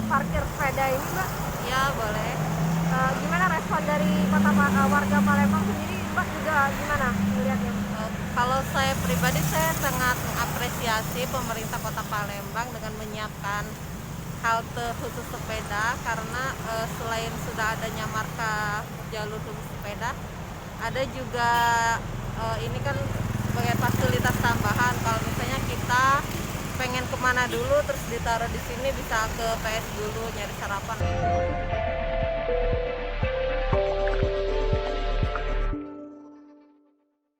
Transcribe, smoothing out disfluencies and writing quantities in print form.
parkir sepeda ini, Mbak? Ya, boleh. Gimana respon dari warga Palembang sendiri, Mbak juga gimana melihatnya? Kalau saya pribadi, saya sangat mengapresiasi pemerintah Kota Palembang dengan menyiapkan halte khusus sepeda karena selain sudah adanya marka jalur khusus sepeda, ada juga ini kan sebagai fasilitas tambahan. Kalau misalnya kita pengen kemana dulu, terus ditaruh di sini bisa ke PS dulu nyari sarapan.